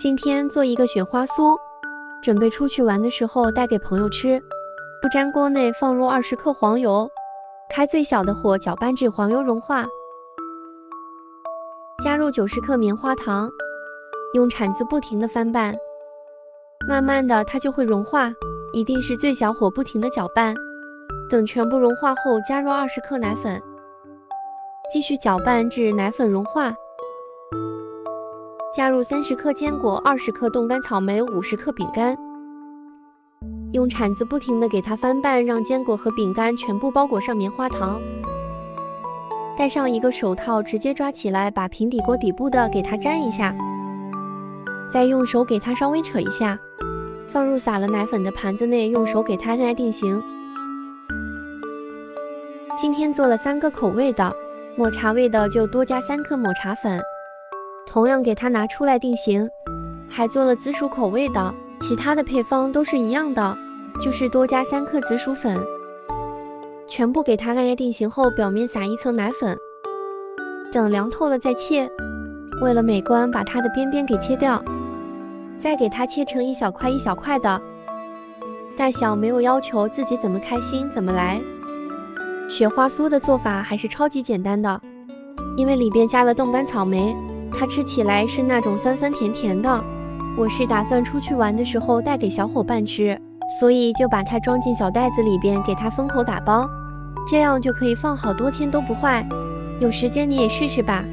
今天做一个雪花酥，准备出去玩的时候带给朋友吃。不粘锅内放入20克黄油，开最小的火搅拌至黄油融化，加入90克棉花糖，用铲子不停地翻拌，慢慢的它就会融化，一定是最小火不停地搅拌。等全部融化后，加入20克奶粉，继续搅拌至奶粉融化。加入30克坚果、20克冻干草莓、50克饼干，用铲子不停地给它翻拌，让坚果和饼干全部包裹上棉花糖。戴上一个手套，直接抓起来，把平底锅底部的给它粘一下，再用手给它稍微扯一下，放入撒了奶粉的盘子内，用手给它按定型。今天做了3个口味的，抹茶味的就多加3克抹茶粉，同样给它拿出来定型。还做了紫薯口味的，其他的配方都是一样的，就是多加3克紫薯粉。全部给它按定型后，表面撒一层奶粉，等凉透了再切。为了美观，把它的边边给切掉，再给它切成一小块一小块的，大小没有要求，自己怎么开心怎么来。雪花酥的做法还是超级简单的，因为里边加了冻干草莓，它吃起来是那种酸酸甜甜的。我是打算出去玩的时候带给小伙伴吃，所以就把它装进小袋子里边，给它封口打包，这样就可以放好多天都不坏。有时间你也试试吧。